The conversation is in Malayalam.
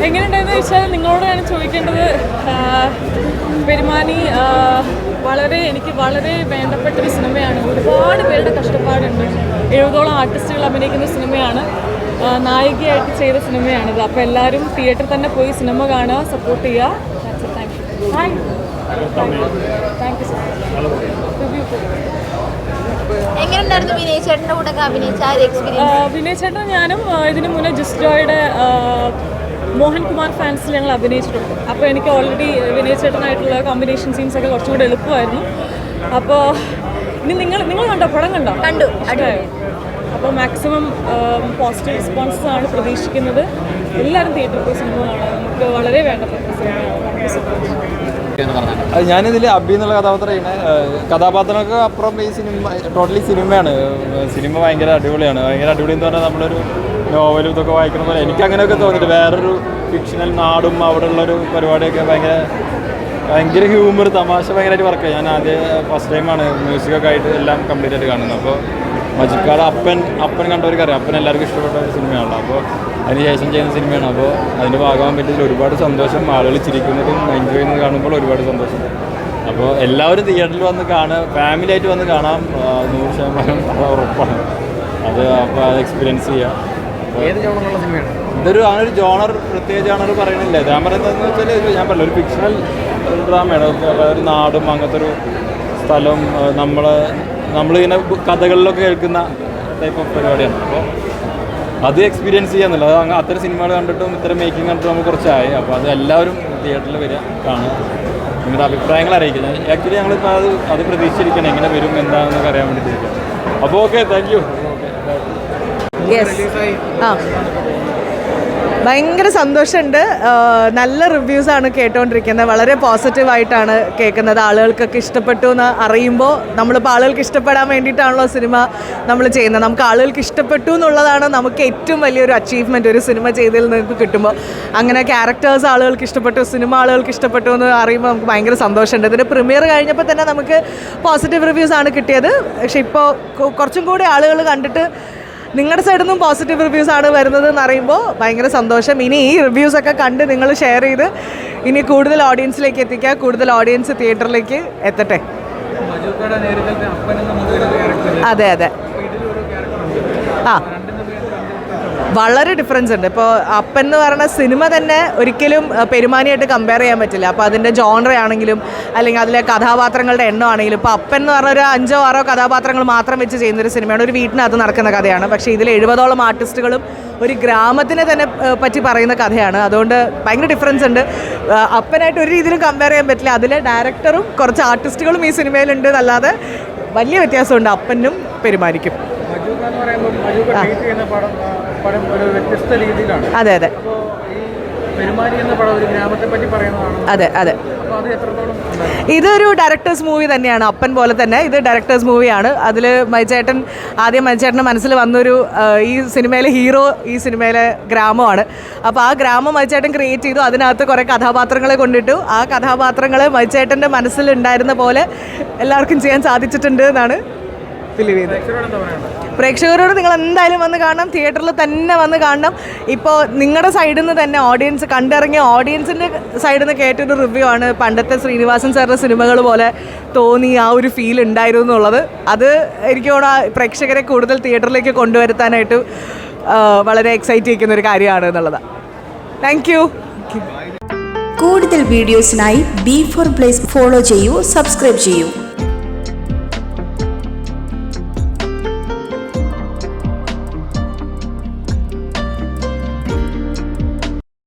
എങ്ങനെയുണ്ടായെന്ന് വെച്ചാൽ നിങ്ങളോടാണ് ചോദിക്കേണ്ടത്. പെരുമാനി എനിക്ക് വളരെ വേണ്ടപ്പെട്ടൊരു സിനിമയാണ്. ഒരുപാട് പേരുടെ കഷ്ടപ്പാടുണ്ട്. 70ഓളം ആർട്ടിസ്റ്റുകൾ അഭിനയിക്കുന്ന സിനിമയാണ്. നായികയായിട്ട് ചെയ്ത സിനിമയാണിത്. അപ്പോൾ എല്ലാവരും തിയേറ്ററിൽ തന്നെ പോയി സിനിമ കാണുക, സപ്പോർട്ട് ചെയ്യുക. Thank you so much. Vinay ചേട്ടൻ ഞാനും ഇതിന് മുന്നേ ജോയുടെ മോഹൻകുമാർ ഫാൻസിൽ ഞങ്ങൾ അഭിനയിച്ചിട്ടുണ്ട്. അപ്പോൾ എനിക്ക് ഓൾറെഡി വിനയ് ചേട്ടനായിട്ടുള്ള കോമ്പിനേഷൻ സീൻസൊക്കെ കുറച്ചും കൂടെ എളുപ്പമായിരുന്നു. അപ്പോൾ ഇനി നിങ്ങൾ കണ്ടോ? പടം കണ്ടു? അപ്പോൾ മാക്സിമം പോസിറ്റീവ് റെസ്പോൺസ് ആണ് പ്രതീക്ഷിക്കുന്നത്. എല്ലാവരും തിയേറ്ററിൽ പോയി സിനിമ കാണാം. നമുക്ക് വളരെ വേണ്ടപ്പെട്ട സിനിമയാണ്. അത് ഞാനിതിൽ അബി എന്നുള്ള കഥാപാത്രങ്ങൾക്ക് അപ്പുറം ഈ സിനിമ ടോട്ടലി സിനിമയാണ്. സിനിമ ഭയങ്കര അടിപൊളിയാണ്. ഭയങ്കര അടിപൊളി എന്ന് പറഞ്ഞാൽ നമ്മളൊരു നോവലും ഇതൊക്കെ വായിക്കണം പോലെ എനിക്ക് അങ്ങനെയൊക്കെ തോന്നിയിട്ട് വേറൊരു ഫിക്ഷണൽ നാടും അവിടെ ഉള്ളൊരു പരിപാടിയൊക്കെ ഭയങ്കര ഹ്യൂമർ, തമാശ ഭയങ്കരമായിട്ട് വർക്ക്. ഞാൻ ഫസ്റ്റ് ടൈമാണ് മ്യൂസിക്കൊക്കെ ആയിട്ട് എല്ലാം കംപ്ലീറ്റ് ആയിട്ട് കാണുന്നത്. അപ്പോൾ മജിക്കാട് അപ്പൻ കണ്ടവർക്കറിയാം. അപ്പൻ എല്ലാവർക്കും ഇഷ്ടപ്പെട്ട ഒരു സിനിമയാണല്ലോ. അപ്പോൾ അതിന് ശേഷം ചെയ്യുന്ന സിനിമയാണ്. അപ്പോൾ അതിൻ്റെ ഭാഗമാകാൻ പറ്റിയതിൽ ഒരുപാട് സന്തോഷം. ആളുകൾ ചിരിക്കുന്നതും എൻജോയ് ചെയ്യുന്നത് കാണുമ്പോൾ ഒരുപാട് സന്തോഷം. അപ്പോൾ എല്ലാവരും തിയേറ്ററിൽ വന്ന് കാണുക, ഫാമിലി ആയിട്ട് വന്ന് കാണാം. 100% ഉറപ്പാണ് അത്. അപ്പോൾ അത് എക്സ്പീരിയൻസ് ചെയ്യാം. ഇതൊരു അങ്ങനെ ഒരു ജോണർ പ്രത്യേക ജോണർ പറയണില്ല. ഞാൻ പറയുന്നതെന്ന് വെച്ചാൽ ഞാൻ പറഞ്ഞ ഒരു ഫിക്ഷണൽ ഡ്രാമയാണ്. ഒരു നാടും അങ്ങനത്തെ ഒരു സ്ഥലവും നമ്മളിങ്ങനെ കഥകളിലൊക്കെ കേൾക്കുന്ന ടൈപ്പ് ഓഫ് പരിപാടിയാണ്. അപ്പോൾ അത് എക്സ്പീരിയൻസ് ചെയ്യാന്നുള്ളത്. അത് അത്തരം സിനിമകൾ കണ്ടിട്ടും ഇത്തരം മേക്കിംഗ് കണ്ടിട്ടും നമുക്ക് കുറച്ചായി. അപ്പോൾ അത് എല്ലാവരും തിയേറ്ററിൽ വരിക, കാണുക, നിങ്ങളുടെ അഭിപ്രായങ്ങൾ അറിയിക്കുക. ആക്ച്വലി ഞങ്ങളിപ്പോൾ അത് പ്രതീക്ഷിച്ചിരിക്കണം എങ്ങനെ വരും എന്താണെന്നൊക്കെ അറിയാൻ വേണ്ടിയിട്ടിരിക്കുക. അപ്പോൾ ഓക്കെ, താങ്ക് യു. ഭയങ്കര സന്തോഷമുണ്ട്. നല്ല റിവ്യൂസാണ് കേട്ടുകൊണ്ടിരിക്കുന്നത്. വളരെ പോസിറ്റീവായിട്ടാണ് കേൾക്കുന്നത്. ആളുകൾക്കൊക്കെ ഇഷ്ടപ്പെട്ടു എന്ന് അറിയുമ്പോൾ നമ്മളിപ്പോൾ ആളുകൾക്ക് ഇഷ്ടപ്പെടാൻ വേണ്ടിയിട്ടാണല്ലോ സിനിമ നമ്മൾ ചെയ്യുന്നത്. നമുക്ക് ആളുകൾക്ക് ഇഷ്ടപ്പെട്ടു എന്നുള്ളതാണ് നമുക്ക് ഏറ്റവും വലിയൊരു അച്ചീവ്മെൻറ്റ് ഒരു സിനിമ ചെയ്തതിൽ നമുക്ക് കിട്ടുമ്പോൾ. അങ്ങനെ ക്യാരക്ടേഴ്സ് ആളുകൾക്ക് ഇഷ്ടപ്പെട്ടു, സിനിമ ആളുകൾക്ക് ഇഷ്ടപ്പെട്ടു എന്ന് അറിയുമ്പോൾ നമുക്ക് ഭയങ്കര സന്തോഷമുണ്ട്. ഇതിൻ്റെ പ്രീമിയർ കഴിഞ്ഞപ്പോൾ തന്നെ നമുക്ക് പോസിറ്റീവ് റിവ്യൂസാണ് കിട്ടിയത്. പക്ഷേ ഇപ്പോൾ കുറച്ചും കൂടി ആളുകൾ കണ്ടിട്ട് നിങ്ങളുടെ സൈഡിൽ നിന്നും പോസിറ്റീവ് റിവ്യൂസാണ് വരുന്നത് എന്നറിയുമ്പോൾ ഭയങ്കര സന്തോഷം. ഇനി ഈ റിവ്യൂസൊക്കെ കണ്ട് നിങ്ങൾ ഷെയർ ചെയ്ത് ഇനി കൂടുതൽ ഓഡിയൻസിലേക്ക് എത്തിക്കുക, കൂടുതൽ ഓഡിയൻസ് തിയേറ്ററിലേക്ക് എത്തട്ടെ. അതെ വളരെ ഡിഫറൻസ് ഉണ്ട്. ഇപ്പോൾ അപ്പൻ എന്ന് പറയുന്ന സിനിമ തന്നെ ഒരിക്കലും പെരുമാനിയായിട്ട് കമ്പയർ ചെയ്യാൻ പറ്റില്ല. അപ്പോൾ അതിൻ്റെ ജോണറ ആണെങ്കിലും അല്ലെങ്കിൽ അതിലെ കഥാപാത്രങ്ങളുടെ എണ്ണം ആണെങ്കിലും ഇപ്പോൾ അപ്പൻ എന്ന് പറഞ്ഞ ഒരു 5-6 കഥാപാത്രങ്ങൾ മാത്രം വെച്ച് ചെയ്യുന്നൊരു സിനിമയാണ്. ഒരു വീട്ടിനകത്ത് നടക്കുന്ന കഥയാണ്. പക്ഷേ ഇതിൽ 70ഓളം ആർട്ടിസ്റ്റുകളും ഒരു ഗ്രാമത്തിനെ തന്നെ പറ്റി പറയുന്ന കഥയാണ്. അതുകൊണ്ട് ഭയങ്കര ഡിഫറൻസ് ഉണ്ട്. അപ്പനായിട്ട് ഒരു രീതിയിലും കമ്പയർ ചെയ്യാൻ പറ്റില്ല. അതിലെ ഡയറക്ടറും കുറച്ച് ആർട്ടിസ്റ്റുകളും ഈ സിനിമയിലുണ്ട് എന്നല്ലാതെ വലിയ വ്യത്യാസമുണ്ട് അപ്പനും പെരുമാനിക്കും. അതെ ഇതൊരു ഡയറക്ടേഴ്സ് മൂവി തന്നെയാണ്. അപ്പൻ പോലെ തന്നെ ഇത് ഡയറക്ടേഴ്സ് മൂവിയാണ്. അതിൽ മജിച്ചേട്ടൻ്റെ മനസ്സിൽ വന്നൊരു ഈ സിനിമയിലെ ഹീറോ ഈ സിനിമയിലെ ഗ്രാമമാണ്. അപ്പോൾ ആ ഗ്രാമം മജിച്ചേട്ടൻ ക്രിയേറ്റ് ചെയ്തു. അതിനകത്ത് കുറേ കഥാപാത്രങ്ങളെ കൊണ്ടിട്ടു. ആ കഥാപാത്രങ്ങൾ മജിച്ചേട്ടൻ്റെ മനസ്സിലുണ്ടായിരുന്ന പോലെ എല്ലാവർക്കും ചെയ്യാൻ സാധിച്ചിട്ടുണ്ട് എന്നാണ് ബിലീവ് ചെയ്തത്. പ്രേക്ഷകരോട് നിങ്ങൾ എന്തായാലും വന്ന് കാണണം, തിയേറ്ററിൽ തന്നെ വന്ന് കാണണം. ഇപ്പോൾ നിങ്ങളുടെ സൈഡിൽ നിന്ന് തന്നെ ഓഡിയൻസ് കണ്ടിറങ്ങിയ ഓഡിയൻസിൻ്റെ സൈഡിൽ നിന്ന് കേട്ടൊരു റിവ്യൂ ആണ് പണ്ടത്തെ ശ്രീനിവാസൻ സാറിൻ്റെ സിനിമകൾ പോലെ തോന്നി, ആ ഒരു ഫീൽ ഉണ്ടായിരുന്നു എന്നുള്ളത്. അത് എനിക്ക് തോന്നുന്നു പ്രേക്ഷകരെ കൂടുതൽ തിയേറ്ററിലേക്ക് കൊണ്ടുവരുത്താനായിട്ട് വളരെ എക്സൈറ്റ് ചെയ്യിക്കുന്ന ഒരു കാര്യമാണ് എന്നുള്ളത്. Thank you. കൂടുതൽ വീഡിയോസിനായി B4 Place ഫോളോ ചെയ്യൂ, സബ്സ്ക്രൈബ് ചെയ്യൂ.